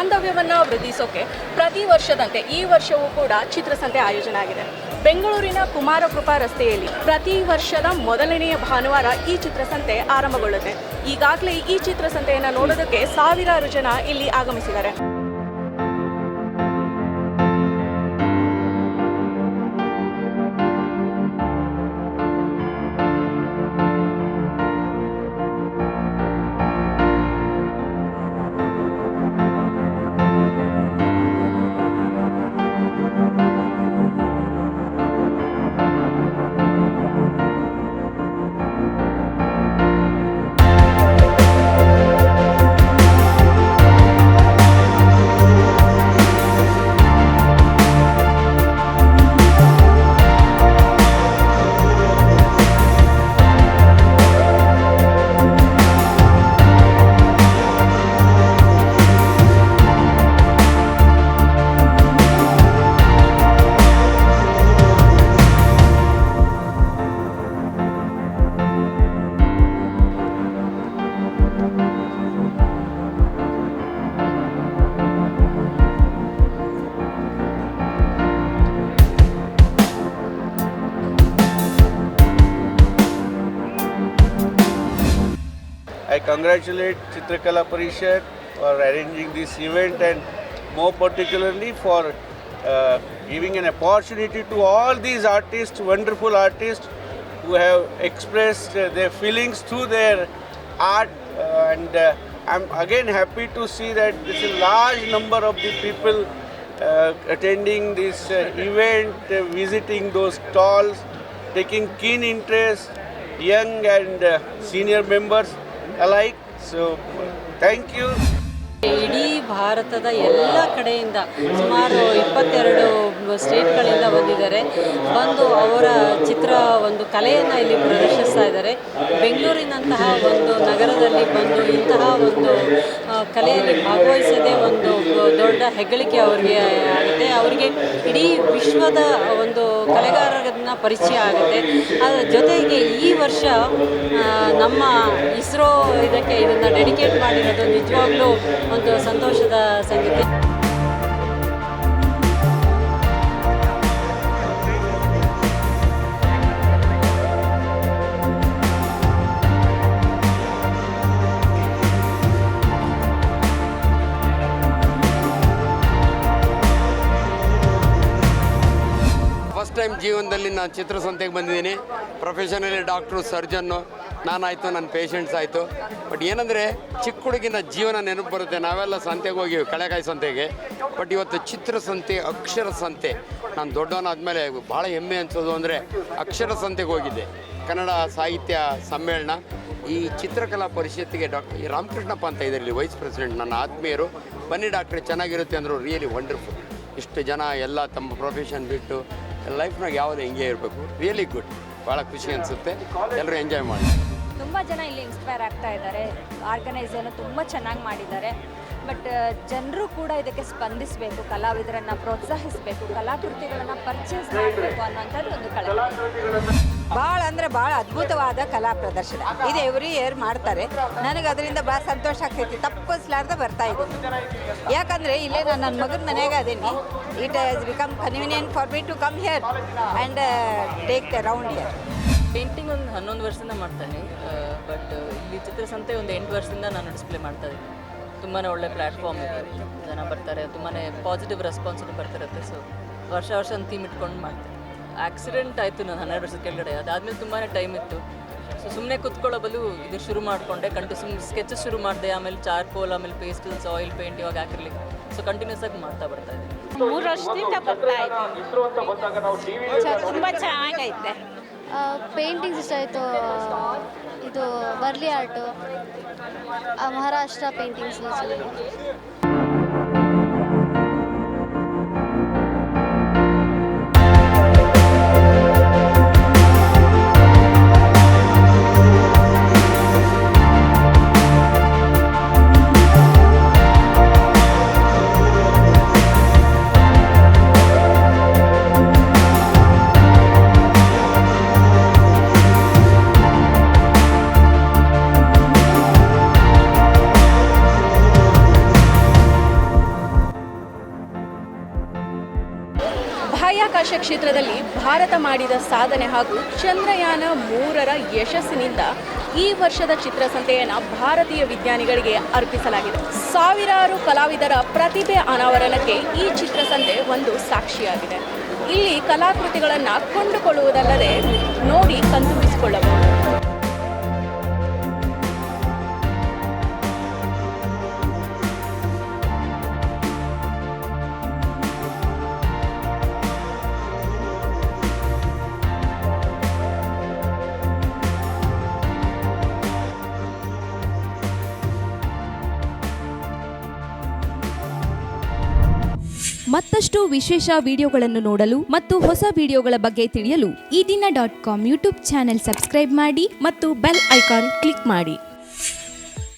ಬಾಂಧವ್ಯವನ್ನು ವೃದ್ಧಿಸೋಕೆ ಪ್ರತಿ ವರ್ಷದಂತೆ ಈ ವರ್ಷವೂ ಕೂಡ ಚಿತ್ರಸಂತೆ ಆಯೋಜನೆ ಆಗಿದೆ. ಬೆಂಗಳೂರಿನ ಕುಮಾರಕೃಪಾ ರಸ್ತೆಯಲ್ಲಿ ಪ್ರತಿ ವರ್ಷದ ಮೊದಲನೆಯ ಭಾನುವಾರ ಈ ಚಿತ್ರಸಂತೆ ಆರಂಭಗೊಳ್ಳುತ್ತೆ. ಈಗಾಗಲೇ ಈ ಚಿತ್ರಸಂತೆಯನ್ನು ನೋಡೋದಕ್ಕೆ ಸಾವಿರಾರು ಜನ ಇಲ್ಲಿ ಆಗಮಿಸಿದ್ದಾರೆ. I congratulate Chitrakala Parishad for arranging this event and more particularly for giving an opportunity to all these artists, wonderful artists who have expressed their feelings through their art and I'm again happy to see that this is a large number of the people attending this event, visiting those stalls, taking keen interest, young and senior members alike. So thank you. ಇಡೀ ಭಾರತದ ಎಲ್ಲ ಕಡೆಯಿಂದ ಸುಮಾರು 22 ಸ್ಟೇಟ್ಗಳಿಂದ ಬಂದಿದ್ದಾರೆ. ಬಂದು ಅವರ ಒಂದು ಕಲೆಯನ್ನು ಇಲ್ಲಿ ಪ್ರದರ್ಶಿಸ್ತಾ ಇದ್ದಾರೆ. ಬೆಂಗಳೂರಿನಂತಹ ಒಂದು ನಗರದಲ್ಲಿ ಬಂದು ಇಂತಹ ಒಂದು ಕಲೆಯಲ್ಲಿ ಭಾಗವಹಿಸೋದೇ ಒಂದು ದೊಡ್ಡ ಹೆಗ್ಗಳಿಕೆ ಅವರಿಗೆ ಆಗುತ್ತೆ. ಅವರಿಗೆ ಇಡೀ ವಿಶ್ವದ ಒಂದು ಕಲೆಗಾರರನ್ನ ಪರಿಚಯ ಆಗುತ್ತೆ. ಅದರ ಜೊತೆಗೆ ಈ ವರ್ಷ ನಮ್ಮ ಇಸ್ರೋ ಇದನ್ನು ಡೆಡಿಕೇಟ್ ಮಾಡಿರೋದು ನಿಜವಾಗ್ಲೂ ಒಂದು ಸಂತೋಷದ ಸಂಗತಿ. ಫಸ್ಟ್ ಟೈಮ್ ಜೀವನದಲ್ಲಿ ನಾನು ಚಿತ್ರಸಂತೆಗೆ ಬಂದಿದ್ದೀನಿ. ಪ್ರೊಫೆಷನಲಿ ಡಾಕ್ಟ್ರು, ಸರ್ಜನ್ನು ನಾನಾಯಿತು, ನನ್ನ ಪೇಷಂಟ್ಸ್ ಆಯಿತು. ಬಟ್ ಏನಂದರೆ ಚಿಕ್ಕ ಹುಡುಗಿನ ಜೀವನ ನೆನಪು ಬರುತ್ತೆ. ನಾವೆಲ್ಲ ಸಂತೆಗೆ ಹೋಗಿ ಕಳೆಕಾಯಿ ಸಂತೆಗೆ. ಬಟ್ ಇವತ್ತು ಚಿತ್ರಸಂತೆ, ಅಕ್ಷರ ಸಂತೆ. ನಾನು ದೊಡ್ಡವನಾದ್ಮೇಲೆ ಭಾಳ ಹೆಮ್ಮೆ ಅನಿಸೋದು ಅಂದರೆ ಅಕ್ಷರ ಸಂತೆಗೆ ಹೋಗಿದ್ದೆ. ಕನ್ನಡ ಸಾಹಿತ್ಯ ಸಮ್ಮೇಳನ. ಈ ಚಿತ್ರಕಲಾ ಪರಿಷತ್ತಿಗೆ ಡಾಕ್ಟರ್ ರಾಮಕೃಷ್ಣಪ್ಪ ಅಂತ ಇದ್ದಾರೆ ಇಲ್ಲಿ ವೈಸ್ ಪ್ರೆಸಿಡೆಂಟ್, ನನ್ನ ಆತ್ಮೀಯರು. ಬನ್ನಿ ಡಾಕ್ಟ್ರೆ, ಚೆನ್ನಾಗಿರುತ್ತೆ ಅಂದರು. Really wonderful. ಇಷ್ಟು ಜನ ಎಲ್ಲ ತಮ್ಮ ಪ್ರೊಫೆಷನ್ ಬಿಟ್ಟು ಲೈಫ್ನಾಗ ಯಾವುದೇ ಹಿಂಗೆ ಇರಬೇಕು. Really good. ಭಾಳ ಖುಷಿ ಅನಿಸುತ್ತೆ. ಎಲ್ಲರೂ ಎಂಜಾಯ್ ಮಾಡಿ. ತುಂಬ ಜನ ಇಲ್ಲಿ ಇನ್ಸ್ಪೈರ್ ಆಗ್ತಾ ಇದ್ದಾರೆ. ಆರ್ಗನೈಸರ್ನು ತುಂಬ ಚೆನ್ನಾಗಿ ಮಾಡಿದ್ದಾರೆ. ಬಟ್ ಜನರು ಕೂಡ ಇದಕ್ಕೆ ಸ್ಪಂದಿಸಬೇಕು, ಕಲಾವಿದರನ್ನು ಪ್ರೋತ್ಸಾಹಿಸಬೇಕು, ಕಲಾಕೃತಿಗಳನ್ನು ಪರ್ಚೇಸ್ ಮಾಡಬೇಕು ಅನ್ನೋಂಥದ್ದು ಒಂದು ಕಳಕಳಿ. ಭಾಳ ಅಂದರೆ ಭಾಳ ಅದ್ಭುತವಾದ ಕಲಾ ಪ್ರದರ್ಶನ ಇದು. ಎವ್ರಿ ಇಯರ್ ಮಾಡ್ತಾರೆ. ನನಗೆ ಅದರಿಂದ ಭಾಳ ಸಂತೋಷ ಆಗ್ತೈತಿ. ತಪ್ಪಿಸ್ಲಾರ್ದೆ ಬರ್ತಾ ಇದ್ದೀನಿ. ಯಾಕಂದರೆ ಇಲ್ಲೇ ನಾನು ನನ್ನ ಮಗನ ಮನೆಯಾಗ ಅದೀನಿ. It has become convenient for me to come here and take the round here. Painting ಒಂದು 11 ವರ್ಷದಿಂದ ಮಾಡ್ತಾನೆ. ಬಟ್ ಇಲ್ಲಿ ಚಿತ್ರಸಂತೆ ಒಂದು 8 ವರ್ಷದಿಂದ ನಾನು ಡಿಸ್ಪ್ಲೇ ಮಾಡ್ತಾ ಇದ್ದೀನಿ. ತುಂಬಾ ಒಳ್ಳೆ ಪ್ಲ್ಯಾಟ್ಫಾರ್ಮ್ ಇದೆ. ಜನ ಬರ್ತಾರೆ, ತುಂಬಾ ಪಾಸಿಟಿವ್ ರೆಸ್ಪಾನ್ಸ್ ಬರ್ತಿರುತ್ತೆ. ಸೊ ವರ್ಷ ಒಂದು ಥೀಮ್ ಇಟ್ಕೊಂಡು ಮಾಡ್ತೀನಿ. ಆಕ್ಸಿಡೆಂಟ್ ಆಯಿತು ನಾನು 12 ವರ್ಷದ ಕೆಳಗಡೆ. ಅದಾದಮೇಲೆ ತುಂಬಾ ಟೈಮ್ ಇತ್ತು. ಸೊ ಸುಮ್ಮನೆ ಕೂತ್ಕೊಳ್ಳೋ ಬದಲು ಇದು ಶುರು ಮಾಡಿಕೊಂಡೆ. ಸುಮ್ಮನೆ ಸ್ಕೆಚಸ್ ಶುರು ಮಾಡಿದೆ. ಆಮೇಲೆ ಚಾರ್ಕೋಲ್, ಆಮೇಲೆ ಪೇಸ್ಟಲ್ಸ್, ಆಯಿಲ್ ಪೇಂಟ್, ಇವಾಗ ಆಕ್ರಿಲಿಕ್. ಸೊ ಕಂಟಿನ್ಯೂಸ್ ಆಗಿ ಮಾಡ್ತಾ ಬರ್ತಾ ಇದ್ದೀನಿ. 3 ವರ್ಷದಿಂದ ಬರ್ತಾ ಇದ್ದೀನಿ. ತುಂಬ ಚೆನ್ನಾಗೈತೆ. ಪೇಂಟಿಂಗ್ಸ್ ಇಷ್ಟ ಆಯಿತು. ಇದು ವರ್ಲಿ ಆರ್ಟು, ಮಹಾರಾಷ್ಟ್ರ ಪೇಂಟಿಂಗ್ಸ್ ಕ್ಷೇತ್ರದಲ್ಲಿ ಭಾರತ ಮಾಡಿದ ಸಾಧನೆ ಹಾಗೂ ಚಂದ್ರಯಾನ 3ರ ಯಶಸ್ಸಿನಿಂದ ಈ ವರ್ಷದ ಚಿತ್ರಸಂತೆಯನ್ನು ಭಾರತೀಯ ವಿಜ್ಞಾನಿಗಳಿಗೆ ಅರ್ಪಿಸಲಾಗಿದೆ. ಸಾವಿರಾರು ಕಲಾವಿದರ ಪ್ರತಿಭೆ ಅನಾವರಣಕ್ಕೆ ಈ ಚಿತ್ರಸಂತೆ ಒಂದು ಸಾಕ್ಷಿಯಾಗಿದೆ. ಇಲ್ಲಿ ಕಲಾಕೃತಿಗಳನ್ನು ಕೊಂಡುಕೊಳ್ಳುವುದಲ್ಲದೆ ನೋಡಿ ಕಣ್ತುಂಬಿಸಿಕೊಳ್ಳಬಹುದು. ಮತ್ತಷ್ಟು ವಿಶೇಷ ವಿಡಿಯೋಗಳನ್ನು ನೋಡಲು ಮತ್ತು ಹೊಸ ವಿಡಿಯೋಗಳ ಬಗ್ಗೆ ತಿಳಿಯಲು ಈ ದಿನ .com ಯೂಟ್ಯೂಬ್ ಚಾನೆಲ್ ಸಬ್ಸ್ಕ್ರೈಬ್ ಮಾಡಿ ಮತ್ತು ಬೆಲ್ ಐಕಾನ್ ಕ್ಲಿಕ್ ಮಾಡಿ.